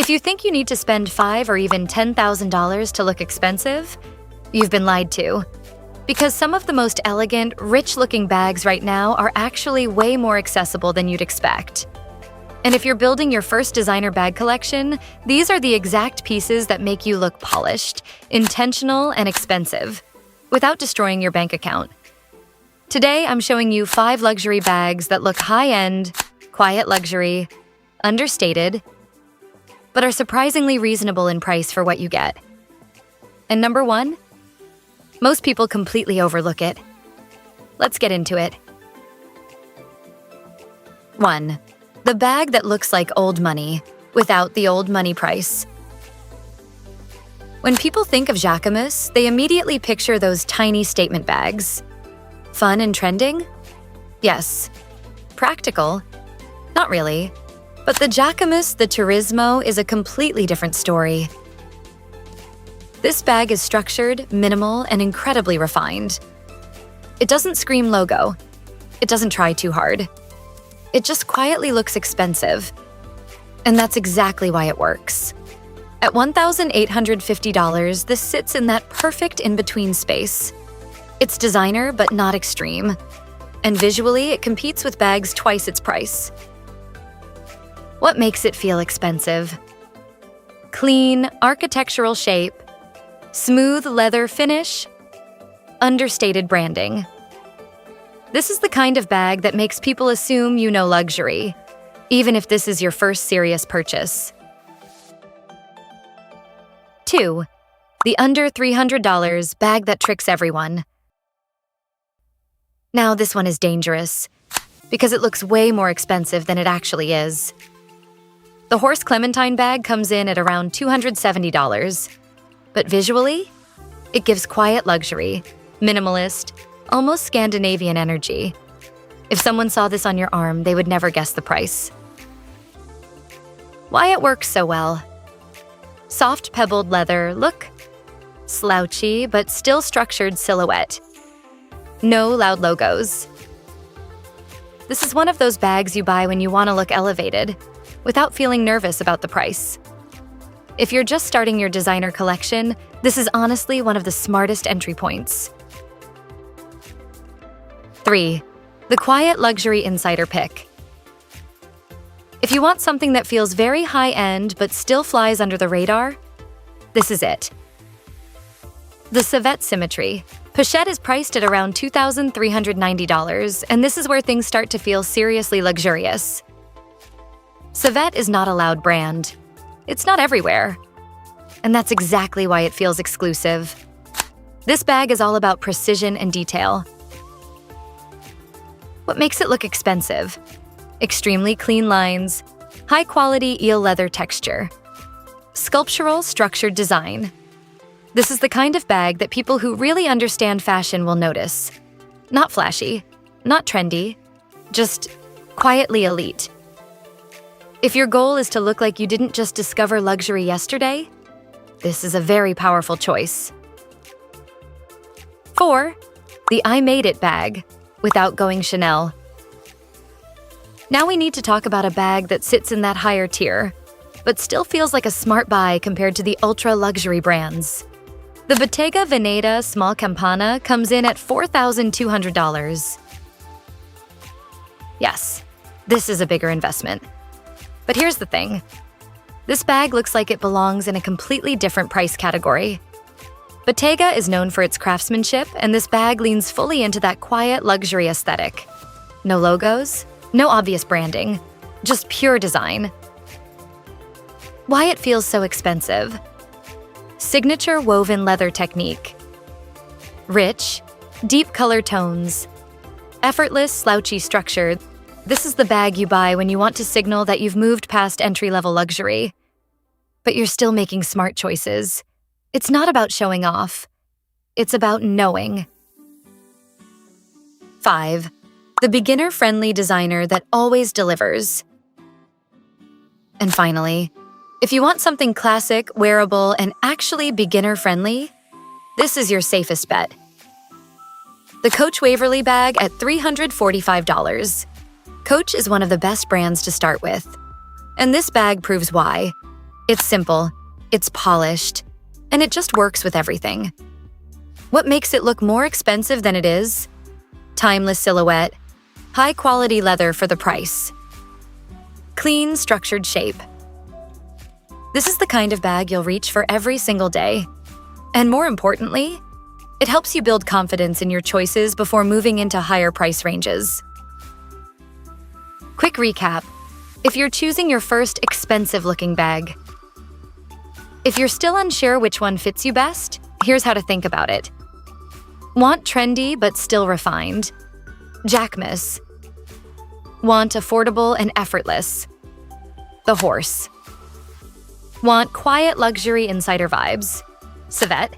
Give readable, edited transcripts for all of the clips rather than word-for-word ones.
If you think you need to spend $5,000 or even $10,000 to look expensive, you've been lied to. Because some of the most elegant, rich-looking bags right now are actually way more accessible than you'd expect. And if you're building your first designer bag collection, these are the exact pieces that make you look polished, intentional, and expensive, without destroying your bank account. Today, I'm showing you 5 luxury bags that look high-end, quiet luxury, understated, but are surprisingly reasonable in price for what you get. And number 1, most people completely overlook it. Let's get into it. 1. The bag that looks like old money, without the old money price. When people think of Jacquemus, they immediately picture those tiny statement bags. Fun and trending? Yes. Practical? Not really. But the Jacquemus the Turismo is a completely different story. This bag is structured, minimal, and incredibly refined. It doesn't scream logo. It doesn't try too hard. It just quietly looks expensive. And that's exactly why it works. At $1,850, this sits in that perfect in-between space. It's designer, but not extreme. And visually, it competes with bags twice its price. What makes it feel expensive? Clean, architectural shape, smooth leather finish, understated branding. This is the kind of bag that makes people assume you know luxury, even if this is your first serious purchase. 2. The under $300 bag that tricks everyone. Now, this one is dangerous, because it looks way more expensive than it actually is. The Horse Clementine bag comes in at around $270. But visually, it gives quiet luxury, minimalist, almost Scandinavian energy. If someone saw this on your arm, they would never guess the price. Why it works so well? Soft pebbled leather look, slouchy but still structured silhouette. No loud logos. This is one of those bags you buy when you want to look elevated, without feeling nervous about the price. If you're just starting your designer collection, this is honestly one of the smartest entry points. 3. The quiet luxury insider pick. If you want something that feels very high-end but still flies under the radar, this is it. The Savette Symmetry. Pochette is priced at around $2,390, and this is where things start to feel seriously luxurious. Savette is not a loud brand. It's not everywhere. And that's exactly why it feels exclusive. This bag is all about precision and detail. What makes it look expensive? Extremely clean lines, high-quality eel leather texture, sculptural structured design. This is the kind of bag that people who really understand fashion will notice. Not flashy, not trendy, just quietly elite. If your goal is to look like you didn't just discover luxury yesterday, this is a very powerful choice. 4. The I Made It bag, without going Chanel. Now we need to talk about a bag that sits in that higher tier, but still feels like a smart buy compared to the ultra-luxury brands. The Bottega Veneta small Campana comes in at $4,200. Yes, this is a bigger investment. But here's the thing. This bag looks like it belongs in a completely different price category. Bottega is known for its craftsmanship, and this bag leans fully into that quiet luxury aesthetic. No logos, no obvious branding, just pure design. Why it feels so expensive? Signature woven leather technique. Rich, deep color tones. Effortless, slouchy structure. This is the bag you buy when you want to signal that you've moved past entry-level luxury. But you're still making smart choices. It's not about showing off. It's about knowing. 5. The beginner-friendly designer that always delivers. And finally, if you want something classic, wearable, and actually beginner-friendly, this is your safest bet. The Coach Waverly bag at $345. Coach is one of the best brands to start with. And this bag proves why. It's simple, it's polished, and it just works with everything. What makes it look more expensive than it is? Timeless silhouette, high-quality leather for the price. Clean, structured shape. This is the kind of bag you'll reach for every single day. And more importantly, it helps you build confidence in your choices before moving into higher price ranges. Quick recap. If you're choosing your first expensive-looking bag, if you're still unsure which one fits you best, here's how to think about it. Want trendy but still refined? Jacquemus. Want affordable and effortless? The Horse. Want quiet luxury insider vibes? Savette.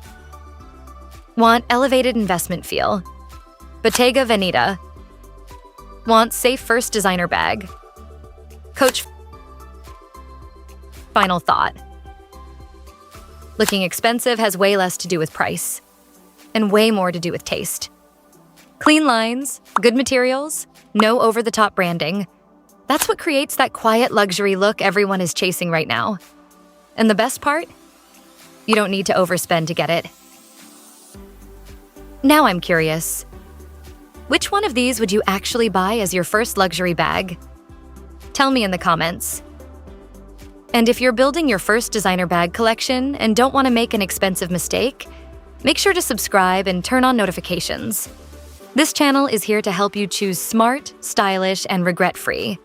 Want elevated investment feel? Bottega Veneta. Want safe first designer bag? Coach. Final thought. Looking expensive has way less to do with price, and way more to do with taste. Clean lines, good materials, no over-the-top branding. That's what creates that quiet luxury look everyone is chasing right now. And the best part? You don't need to overspend to get it. Now I'm curious. Which one of these would you actually buy as your first luxury bag? Tell me in the comments. And if you're building your first designer bag collection and don't want to make an expensive mistake, make sure to subscribe and turn on notifications. This channel is here to help you choose smart, stylish, and regret-free.